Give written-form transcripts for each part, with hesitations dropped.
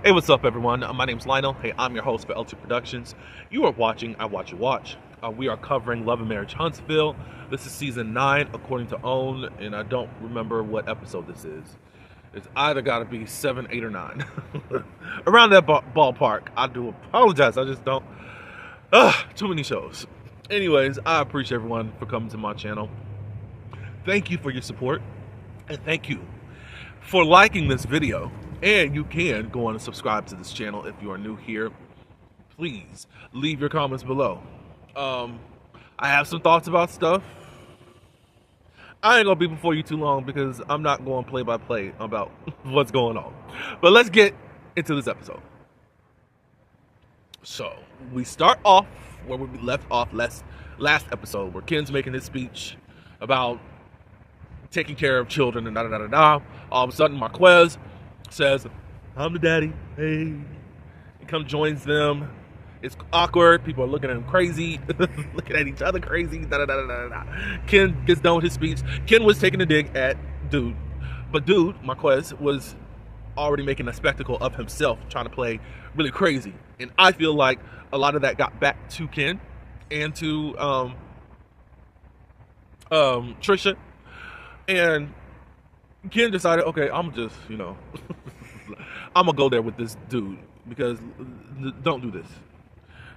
Hey, what's up, everyone? My name's Lionel. Hey, I'm your host for L2 Productions. You are watching I Watch You Watch. We are covering Love and Marriage Huntsville. This is season 9, according to OWN, and I don't remember what episode this is. It's either got to be 7, 8, or 9. Around that ballpark. I do apologize. I just don't. Too many shows. Anyways, I appreciate everyone for coming to my channel. Thank you for your support, and thank you for liking this video. And you can go on and subscribe to this channel if you are new here. Please leave your comments below. I have some thoughts about stuff. I ain't gonna be before you too long because I'm not going play by play about what's going on. But let's get into this episode. So we start off where we left off last episode, where Ken's making his speech about taking care of children and da-da-da-da-da. All of a sudden, Marquez says, "I'm the daddy." Hey. He comes, joins them. It's awkward. People are looking at him crazy. Looking at each other crazy. Da-da-da-da-da-da. Ken gets done with his speech. Ken was taking a dig at Dude. But Dude, Marquez, was already making a spectacle of himself, trying to play really crazy. And I feel like a lot of that got back to Ken and to Trisha. And Ken decided, okay, I'm just, I'm gonna go there with this dude because don't do this.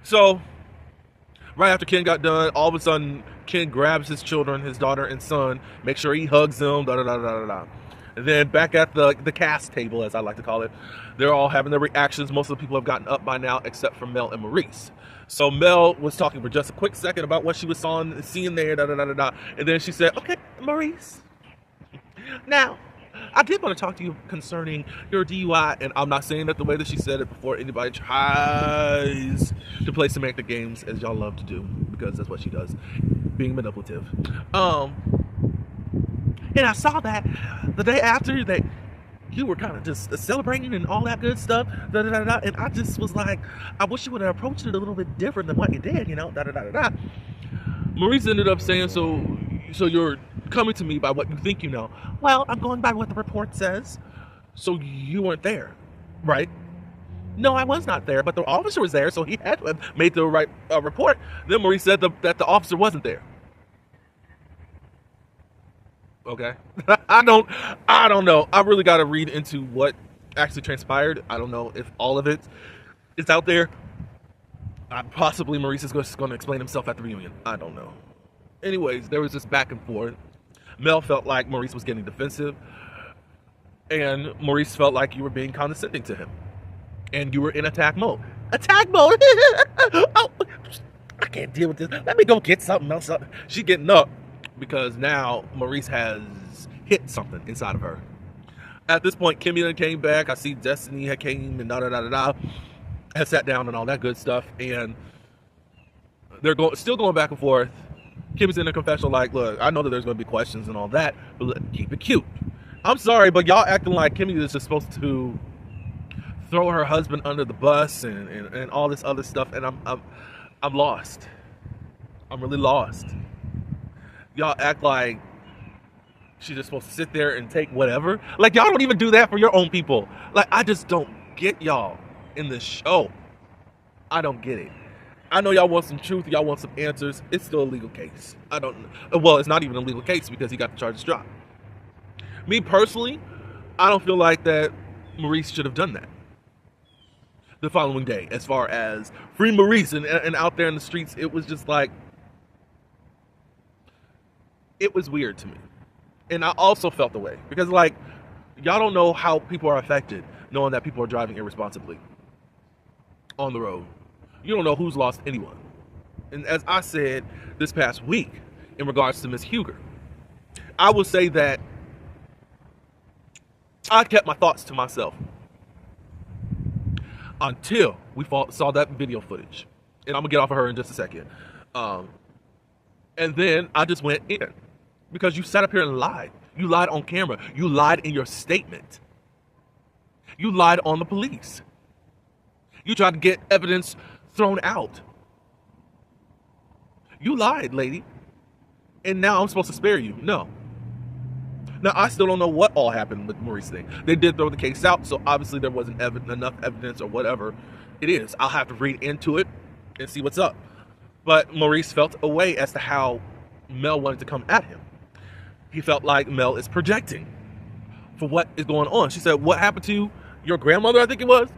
So right after Ken got done, all of a sudden Ken grabs his children, his daughter and son, make sure he hugs them, da da da da da da. And then back at the cast table, as I like to call it, they're all having their reactions. Most of the people have gotten up by now, except for Mel and Maurice. So Mel was talking for just a quick second about what she was seeing there, da da da da da, and then she said, "Okay, Maurice. Now, I did want to talk to you concerning your DUI," and I'm not saying that the way that she said it before anybody tries to play semantic games, as y'all love to do, because that's what she does, being manipulative. And I saw that the day after that you were kind of just celebrating and all that good stuff, da da da da, and I just was like, I wish you would have approached it a little bit different than what you did, da da da da da. Maurice ended up saying, so you're coming to me by what you think you know. Well, I'm going by what the report says. So you weren't there, right? No, I was not there, but the officer was there, so he had to have made the right report. Then Maurice said that the officer wasn't there. Okay. I don't know. I really got to read into what actually transpired. I don't know if all of it is out there. Possibly Maurice is just going to explain himself at the reunion. I don't know. Anyways, there was this back and forth. Mel felt like Maurice was getting defensive, and Maurice felt like you were being condescending to him, and you were in attack mode. Attack mode? Oh, I can't deal with this. Let me go get something else. She getting up because now Maurice has hit something inside of her. At this point, Kimmy came back. I see Destiny had came and da-da-da-da-da, had sat down and all that good stuff, and they're still going back and forth. Kimmy's in the confessional like, look, I know that there's going to be questions and all that, but look, keep it cute. I'm sorry, but y'all acting like Kimmy is just supposed to throw her husband under the bus and all this other stuff, and I'm lost. I'm really lost. Y'all act like she's just supposed to sit there and take whatever. Like, y'all don't even do that for your own people. Like, I just don't get y'all in this show. I don't get it. I know y'all want some truth, y'all want some answers. It's still a legal case. Well, it's not even a legal case because he got the charges dropped. Me personally, I don't feel like that Maurice should have done that the following day. As far as free Maurice and out there in the streets, it was just like, it was weird to me. And I also felt the way because, like, y'all don't know how people are affected knowing that people are driving irresponsibly on the road. You don't know who's lost anyone. And as I said this past week in regards to Miss Huger, I will say that I kept my thoughts to myself until we saw that video footage. And I'm going to get off of her in just a second. And then I just went in because you sat up here and lied. You lied on camera. You lied in your statement. You lied on the police. You tried to get evidence thrown out. You lied, lady. And now I'm supposed to spare you. No. Now, I still don't know what all happened with Maurice thing. They did throw the case out, so obviously there wasn't enough evidence or whatever it is. I'll have to read into it and see what's up. But Maurice felt a way as to how Mel wanted to come at him. He felt like Mel is projecting for what is going on. She said, what happened to your grandmother, I think it was,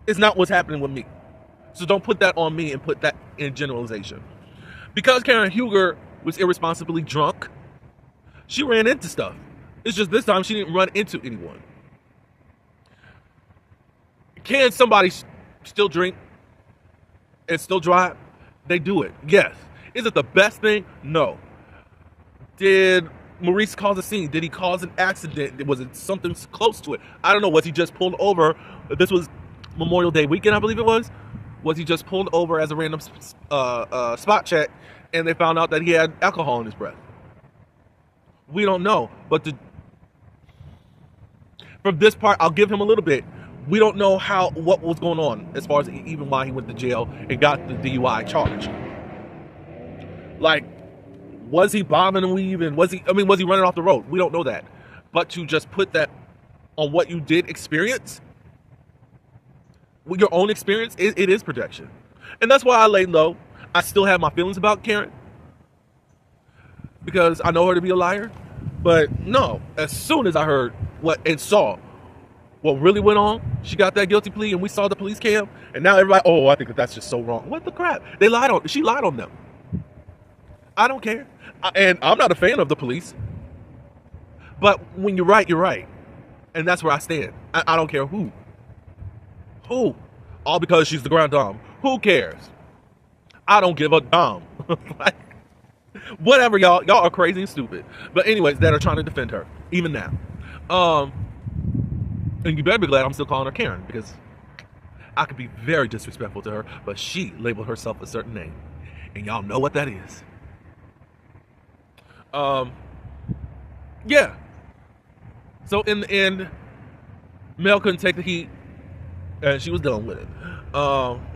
is not what's happening with me. So don't put that on me and put that in generalization. Because Karen Huger was irresponsibly drunk, she ran into stuff. It's just this time she didn't run into anyone. Can somebody still drink and still drive? They do it, yes. Is it the best thing? No. Did Maurice cause a scene? Did he cause an accident? Was it something close to it? I don't know. Was he just pulled over? This was Memorial Day weekend, I believe it was. Was he just pulled over as a random spot check and they found out that he had alcohol in his breath? We don't know. But from this part, I'll give him a little bit. We don't know what was going on as far as even why he went to jail and got the DUI charge. Like, was he bombing and weaving? Was he running off the road? We don't know that. But to just put that on what you did experience, your own experience, it is projection. And that's why I laid low. I still have my feelings about Karen because I know her to be a liar. But no, as soon as I heard and saw what really went on, she got that guilty plea and we saw the police cam, and now everybody, oh, I think that's just so wrong. What the crap? She lied on them. I don't care. And I'm not a fan of the police. But when you're right, you're right. And that's where I stand. I don't care who. Who? All because she's the grand dame. Who cares? I don't give a damn. Like, whatever, y'all are crazy and stupid. But anyways, that are trying to defend her, even now. And you better be glad I'm still calling her Karen, because I could be very disrespectful to her, but she labeled herself a certain name. And y'all know what that is. Yeah. So in the end, Mel couldn't take the heat, and she was done with it.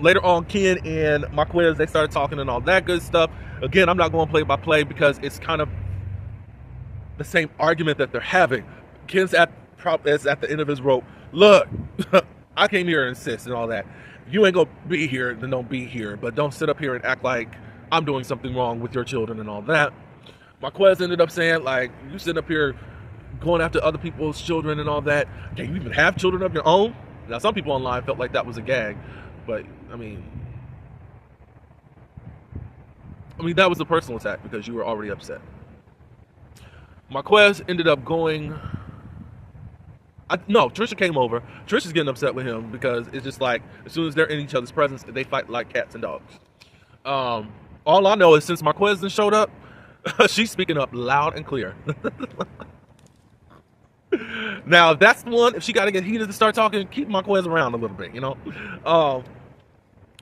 Later on, Ken and Marquez, they started talking and all that good stuff. Again, I'm not going play by play because it's kind of the same argument that they're having. Ken's at the end of his rope. Look, I came here and insist and all that. You ain't gonna be here, then don't be here. But don't sit up here and act like I'm doing something wrong with your children and all that. Marquez ended up saying, like, you sitting up here going after other people's children and all that. Can you even have children of your own? Now, some people online felt like that was a gag, but I mean, that was a personal attack because you were already upset. Marquez ended up going. No, Trisha came over. Trisha's getting upset with him because it's just like as soon as they're in each other's presence, they fight like cats and dogs. All I know is since Marquez then showed up, she's speaking up loud and clear. Now, if that's the one, if she got to get heated to start talking, keep Marquez around a little bit, you know?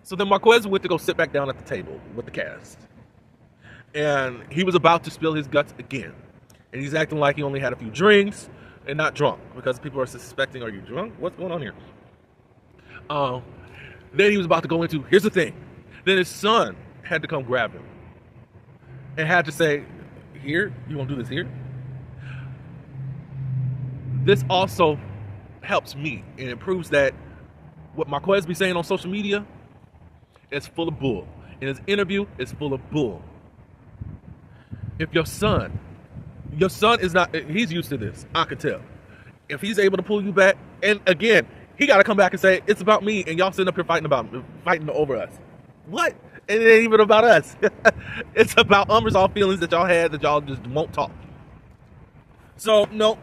So then Marquez went to go sit back down at the table with the cast. And he was about to spill his guts again. And he's acting like he only had a few drinks and not drunk because people are suspecting, are you drunk? What's going on here? Then he was about to go into, here's the thing. Then his son had to come grab him and had to say, here, you want to do this here? This also helps me and it proves that what Marquez be saying on social media is full of bull. In his interview, it's full of bull. If your son is not, he's used to this, I could tell. If he's able to pull you back, and again, he got to come back and say, it's about me, and y'all sitting up here fighting over us. What? It ain't even about us. It's about unresolved feelings that y'all had that y'all just won't talk. So, no,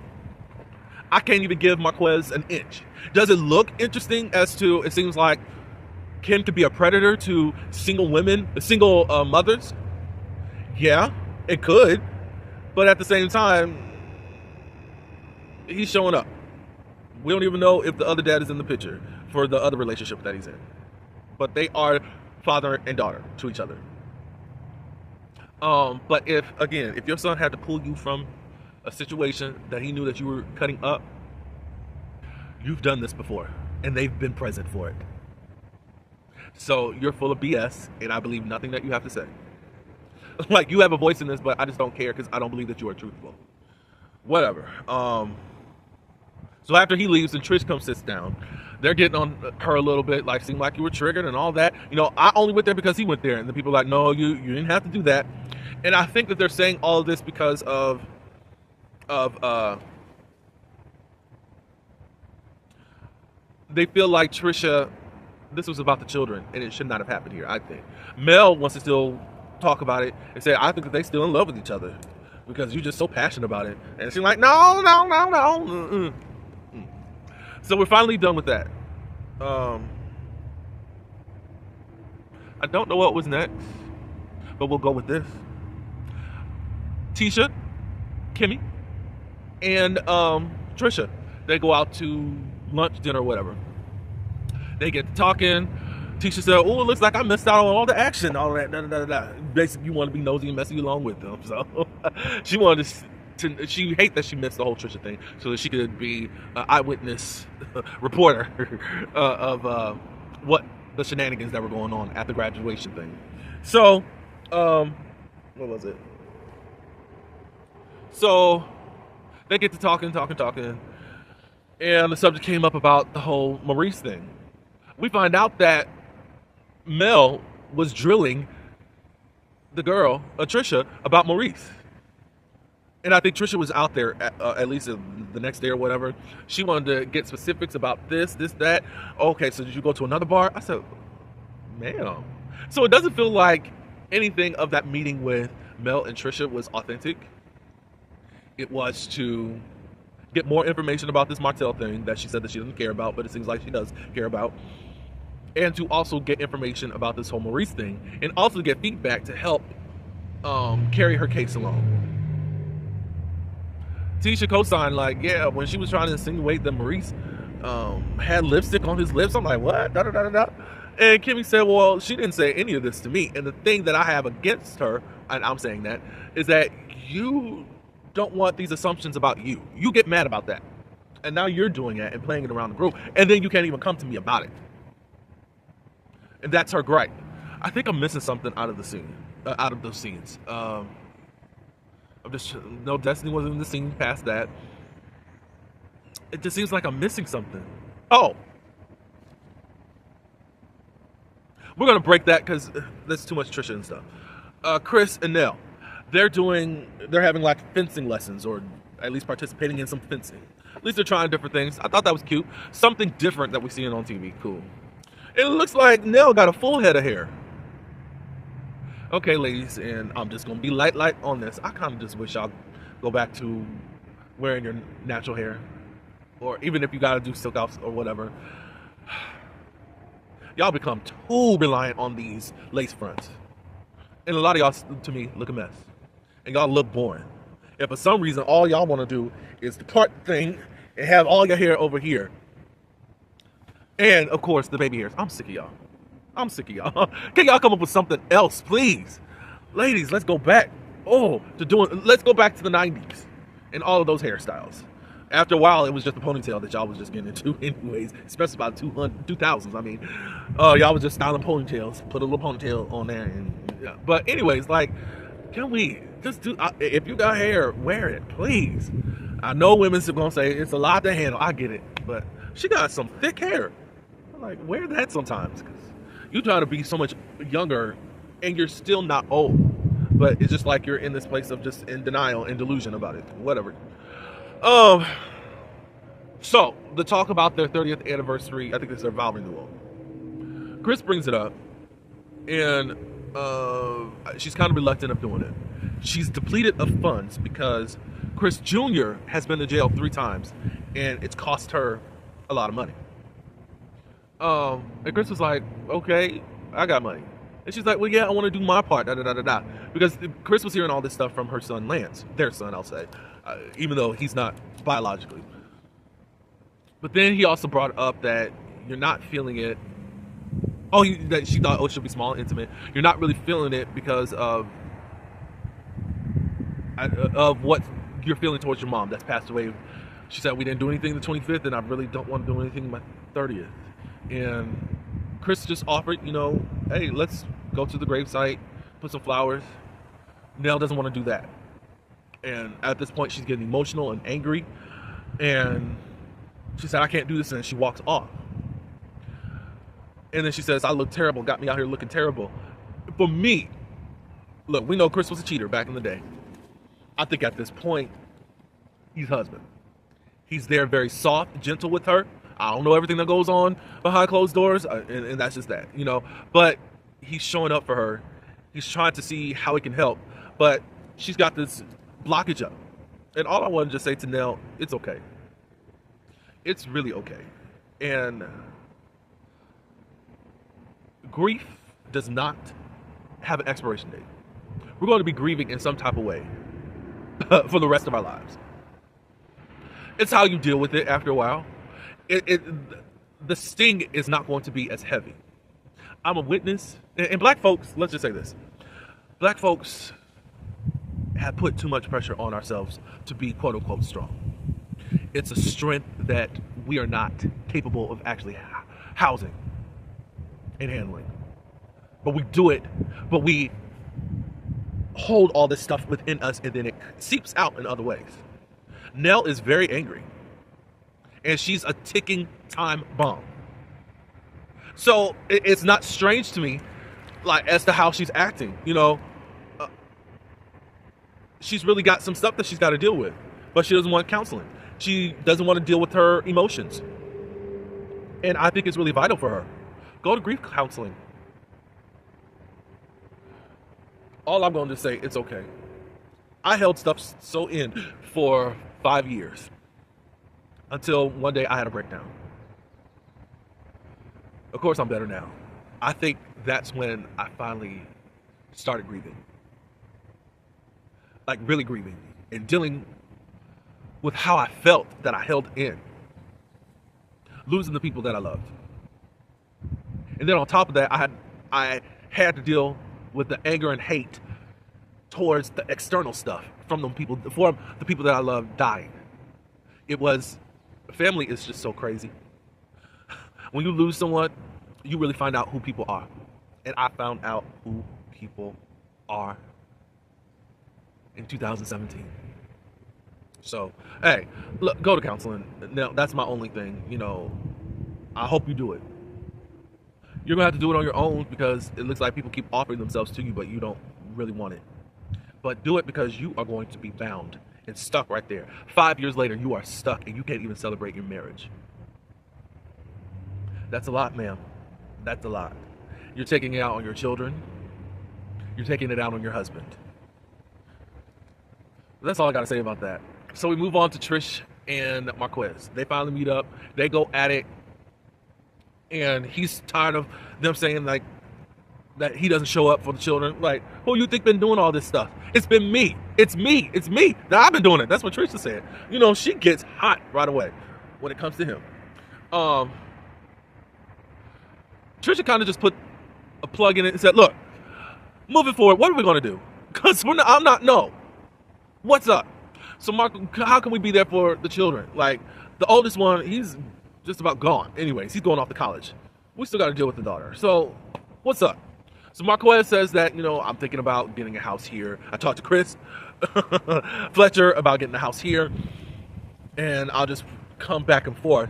I can't even give Marquez an inch. Does it look interesting as to, it seems like Ken could be a predator to single women, single mothers? Yeah, it could. But at the same time, he's showing up. We don't even know if the other dad is in the picture for the other relationship that he's in. But they are father and daughter to each other. But if your son had to pull you from a situation that he knew that you were cutting up, you've done this before, and they've been present for it. So you're full of BS, and I believe nothing that you have to say. Like, you have a voice in this, but I just don't care because I don't believe that you are truthful. whatever. So after he leaves and Trish comes sits down, they're getting on her a little bit, like, seemed like you were triggered and all that. I only went there because he went there, and the people are like, no, you didn't have to do that. And I think that they're saying all of this because of they feel like Trisha, this was about the children, and it should not have happened here. I think Mel wants to still talk about it and say, I think that they still in love with each other because you're just so passionate about it. And she's like, no. Mm-mm. So we're finally done with that. I don't know what was next, but we'll go with this. Tisha, Kimmy, and Trisha, they go out to lunch, dinner, whatever. They get to talking. Tisha said, oh, it looks like I missed out on all the action, all that, Basically, you want to be nosy and messy along with them. So she wanted she hate that she missed the whole Trisha thing so that she could be an eyewitness reporter of what the shenanigans that were going on at the graduation thing. So, what was it? So they get to talking, and the subject came up about the whole Maurice thing. We find out that Mel was drilling the girl, Trisha, about Maurice. And I think Trisha was out there at least the next day or whatever. She wanted to get specifics about this, that. Okay, so did you go to another bar? I said, ma'am. So it doesn't feel like anything of that meeting with Mel and Trisha was authentic. It was to get more information about this Martell thing that she said that she doesn't care about, but it seems like she does care about. And to also get information about this whole Maurice thing, and also get feedback to help carry her case along. Tisha co-signed, like, yeah, when she was trying to insinuate that Maurice had lipstick on his lips, I'm like, what? And Kimmy said, well, she didn't say any of this to me. And the thing that I have against her, and I'm saying that, is that you don't want these assumptions about you. You get mad about that. And now you're doing it and playing it around the group. And then you can't even come to me about it. And that's her gripe. I think I'm missing something out of the scene, out of those scenes. No, Destiny wasn't in the scene past that. It just seems like I'm missing something. Oh. We're going to break that because there's too much Trisha and stuff. Chris and Nell, they're having like fencing lessons, or at least participating in some fencing. At least they're trying different things. I thought that was cute. Something different that we're seeing on TV. Cool. It looks like Nell got a full head of hair. Okay, ladies, and I'm just going to be light on this. I kind of just wish y'all go back to wearing your natural hair. Or even if you got to do silk outs or whatever. Y'all become too reliant on these lace fronts. And a lot of y'all, to me, look a mess. And y'all look boring. If for some reason all y'all want to do is to part the thing and have all your hair over here. And, of course, the baby hairs. I'm sick of y'all. Can y'all come up with something else, please? Ladies, let's go back. Let's go back to the 90s and all of those hairstyles. After a while, it was just the ponytail that y'all was just getting into anyways, especially by the 2000s. I mean, y'all was just styling ponytails, put a little ponytail on there. But anyways, like, can we just do, if you got hair, wear it, please. I know women's are going to say it's a lot to handle. I get it. But she got some thick hair. I'm like, wear that sometimes. Because you try to be so much younger and you're still not old. But it's just like you're in this place of just in denial and delusion about it. Whatever. So the talk about their 30th anniversary, I think it's their vow renewal. Chris brings it up, and she's kind of reluctant of doing it. She's depleted of funds because Chris Jr. has been to jail 3 times, and it's cost her a lot of money. And Chris was like, okay, I got money. And she's like, well, yeah, I want to do my part, Because Chris was hearing all this stuff from her son, Lance. Their son, I'll say. Even though he's not biologically. But then he also brought up that you're not feeling it. That she thought, it should be small and intimate. You're not really feeling it because of what you're feeling towards your mom that's passed away. She said, we didn't do anything the 25th, and I really don't want to do anything my 30th. And Chris just offered, hey, let's go to the gravesite, put some flowers. Nell doesn't want to do that. And at this point, she's getting emotional and angry. And she said, I can't do this. And she walks off. And then she says, I look terrible. Got me out here looking terrible. For me, look, we know Chris was a cheater back in the day. I think at this point, he's husband. He's there very soft, gentle with her. I don't know everything that goes on behind closed doors. And that's just that, you know. But he's showing up for her. He's trying to see how he can help. But she's got this blockage up. And all I want to just say to Nell, it's okay. It's really okay. And grief does not have an expiration date. We're going to be grieving in some type of way for the rest of our lives. It's how you deal with it after a while. The sting is not going to be as heavy. I'm a witness. And black folks, let's just say this. Black folks have put too much pressure on ourselves to be quote unquote strong. It's a strength that we are not capable of actually housing and handling. But we do it, but we hold all this stuff within us and then it seeps out in other ways. Nell is very angry and she's a ticking time bomb. So it's not strange to me, like, as to how she's acting, you know. She's really got some stuff that she's got to deal with, but she doesn't want counseling. She doesn't want to deal with her emotions. And I think it's really vital for her. Go to grief counseling. All I'm going to say, it's okay. I held stuff so in for 5 years until one day I had a breakdown. Of course, I'm better now. I think that's when I finally started grieving. Like, really grieving and dealing with how I felt that I held in. Losing the people that I loved. And then on top of that, I had to deal with the anger and hate towards the external stuff from the people that I love dying. It was, family is just so crazy. When you lose someone, you really find out who people are. And I found out who people are in 2017. So, hey, look, go to counseling. Now, that's my only thing. You know, I hope you do it. You're going to have to do it on your own because it looks like people keep offering themselves to you, but you don't really want it. But do it because you are going to be bound and stuck right there. 5 years later, you are stuck and you can't even celebrate your marriage. That's a lot, ma'am. That's a lot. You're taking it out on your children. You're taking it out on your husband. That's all I got to say about that. So we move on to Trish and Marquez. They finally meet up. They go at it. And he's tired of them saying, like, that he doesn't show up for the children. Like, who you think been doing all this stuff? It's been me. It's me. It's me. Now, I've been doing it. That's what Trisha said. You know, she gets hot right away when it comes to him. Trisha kind of just put a plug in it and said, look, moving forward, what are we going to do? Because I'm not, no. What's up? So, Mark, how can we be there for the children? Like, the oldest one, he's just about gone. Anyways, he's going off to college. We still got to deal with the daughter. So, what's up? So, Marquez says that, you know, I'm thinking about getting a house here. I talked to Chris Fletcher about getting a house here. And I'll just come back and forth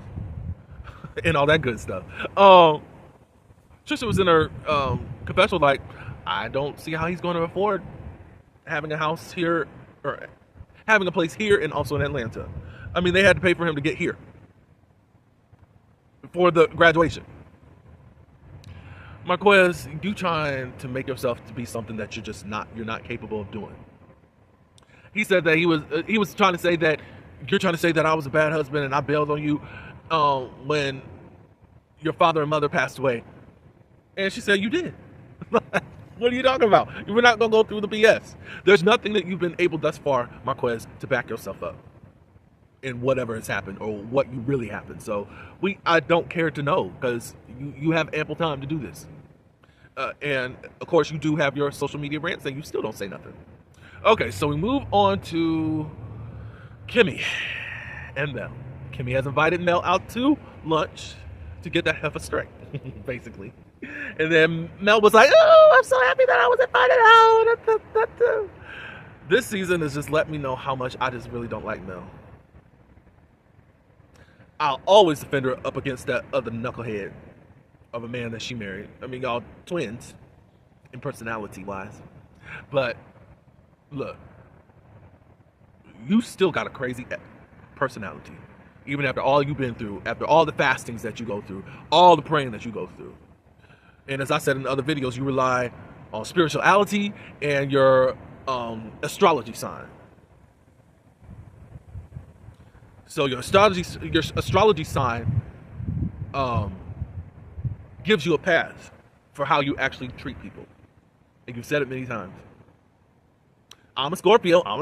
and all that good stuff. Trisha was in her confessional like, I don't see how he's going to afford having a house here or having a place here and also in Atlanta. I mean, they had to pay for him to get here for the graduation. Marquez, you trying to make yourself to be something that you're not capable of doing. He said that he was trying to say that you're trying to say that I was a bad husband and I bailed on you when your father and mother passed away. And she said, you did. What are you talking about? We're not going to go through the BS. There's nothing that you've been able thus far, Marquez, to back yourself up in whatever has happened or what you really happened. So I don't care to know because you have ample time to do this. And, of course, you do have your social media rants and you still don't say nothing. Okay, so we move on to Kimmy and Mel. Kimmy has invited Mel out to lunch to get that heifer straight, basically. And then Mel was like, oh, I'm so happy that I was invited out. This season has just let me know how much I just really don't like Mel. I'll always defend her up against that other knucklehead of a man that she married. I mean, y'all twins in personality wise. But look, you still got a crazy personality. Even after all you've been through, after all the fastings that you go through, all the praying that you go through. And as I said in other videos, you rely on spirituality and your astrology sign. So your astrology sign gives you a path for how you actually treat people. And you've said it many times. I'm a Scorpio. I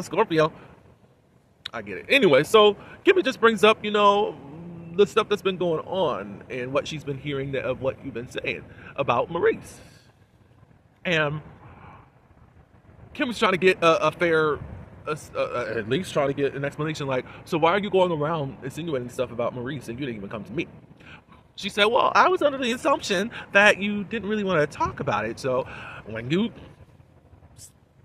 get it. Anyway, so Kimmy just brings up, the stuff that's been going on and what she's been hearing of what you've been saying about Maurice. And Kimmy's trying to get a fair, at least trying to get an explanation like, so why are you going around insinuating stuff about Maurice and you didn't even come to me? She said, well, I was under the assumption that you didn't really want to talk about it. So when you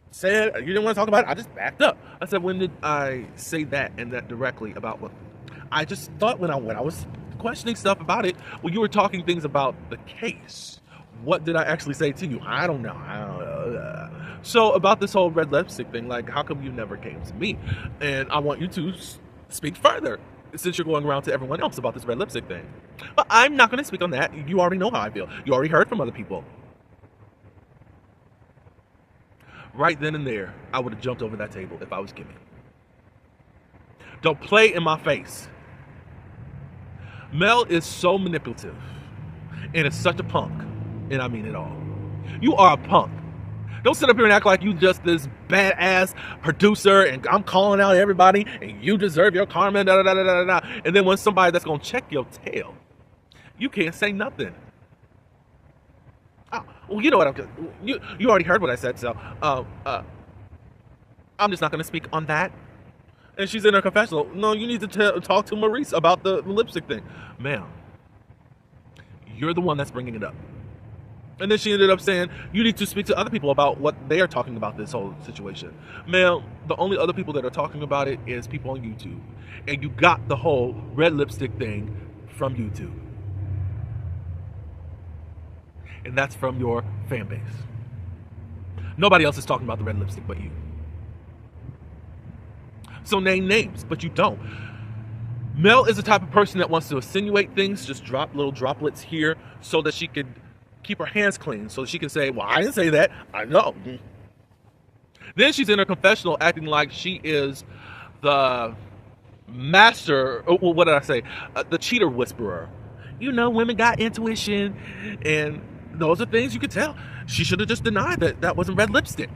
said you didn't want to talk about it, I just backed up. I said, when did I say that and that directly about what? I just thought when I was questioning stuff about it, when you were talking things about the case, what did I actually say to you? I don't know. So about this whole red lipstick thing, like, how come you never came to me? And I want you to speak further, since you're going around to everyone else about this red lipstick thing. But I'm not going to speak on that. You already know how I feel. You already heard from other people. Right then and there, I would have jumped over that table if I was Kimmy. Don't play in my face. Mel is so manipulative and is such a punk, and I mean it all. You are a punk. Don't sit up here and act like you just this badass producer and I'm calling out everybody and you deserve your karma, and then when somebody that's gonna check your tail, you can't say nothing. Oh, well, you know what you already heard what I said, so I'm just not gonna speak on that. And she's in her confessional. No, you need to talk to Maurice about the lipstick thing. Ma'am, you're the one that's bringing it up. And then she ended up saying, you need to speak to other people about what they are talking about this whole situation. Ma'am, the only other people that are talking about it is people on YouTube. And you got the whole red lipstick thing from YouTube. And that's from your fan base. Nobody else is talking about the red lipstick but you. So name names, but you don't. Mel is the type of person that wants to insinuate things, just drop little droplets here so that she could keep her hands clean, so that she can say, well, I didn't say that. I know. Then she's in her confessional acting like she is the master, well, what did I say? The cheater whisperer. Women got intuition, and those are things you could tell. She should have just denied that that wasn't red lipstick.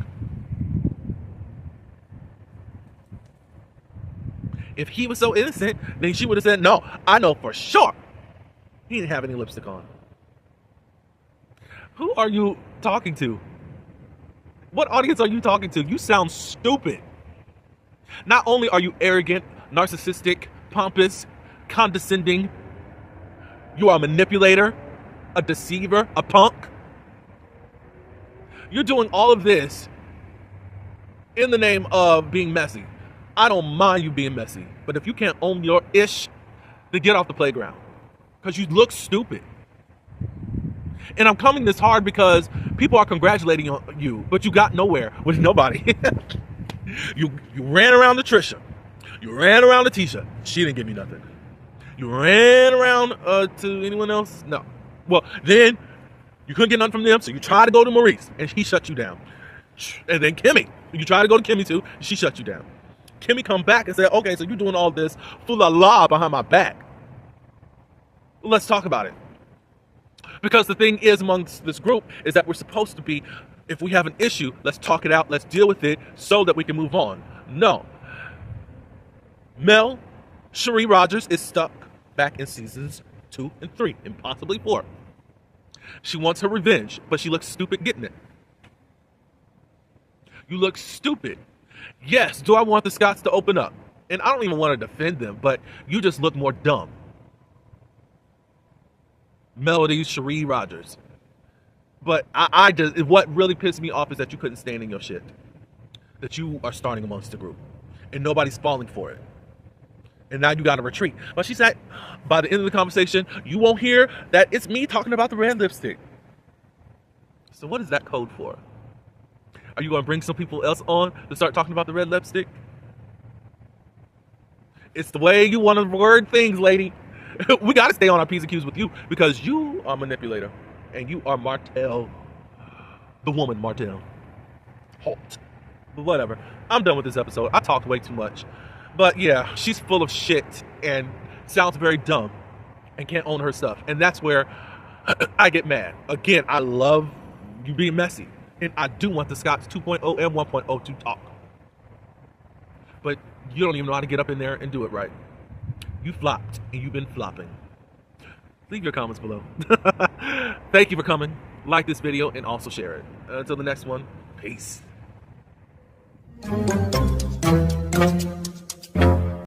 If he was so innocent, then she would have said, no, I know for sure he didn't have any lipstick on. Who are you talking to? What audience are you talking to? You sound stupid. Not only are you arrogant, narcissistic, pompous, condescending, you are a manipulator, a deceiver, a punk. You're doing all of this in the name of being messy. I don't mind you being messy, but if you can't own your ish, then get off the playground, because you look stupid. And I'm coming this hard because people are congratulating you, but you got nowhere with nobody. You ran around to Trisha. You ran around to Tisha. She didn't give you nothing. You ran around to anyone else? No. Well, then you couldn't get nothing from them, so you tried to go to Maurice, and he shut you down. And then Kimmy. You tried to go to Kimmy too, and she shut you down. Kimmy come back and say, okay, so you're doing all this fool-la-la behind my back. Let's talk about it. Because the thing is amongst this group is that we're supposed to be, if we have an issue, let's talk it out, let's deal with it so that we can move on. No. Mel, Cherie Rogers is stuck back in seasons 2 and 3 and possibly 4. She wants her revenge, but she looks stupid getting it. You look stupid. Yes, do I want the Scotts to open up? And I don't even want to defend them, but you just look more dumb. Melody, Cherie Rogers. But I just, what really pissed me off is that you couldn't stand in your shit. that you are starting amongst the group, and nobody's falling for it. And now you got to retreat. But she said, by the end of the conversation, you won't hear that it's me talking about the red lipstick. So what is that code for? Are you going to bring some people else on to start talking about the red lipstick? It's the way you want to word things, lady. We got to stay on our P's and Q's with you because you are a manipulator. And you are Martell, the woman Martell. Halt. But whatever. I'm done with this episode. I talked way too much. But yeah, she's full of shit and sounds very dumb and can't own her stuff. And that's where I get mad. Again, I love you being messy. And I do want the Scots 2.0 and 1.0 to talk. But you don't even know how to get up in there and do it right. You flopped and you've been flopping. Leave your comments below. Thank you for coming. Like this video and also share it. Until the next one, peace.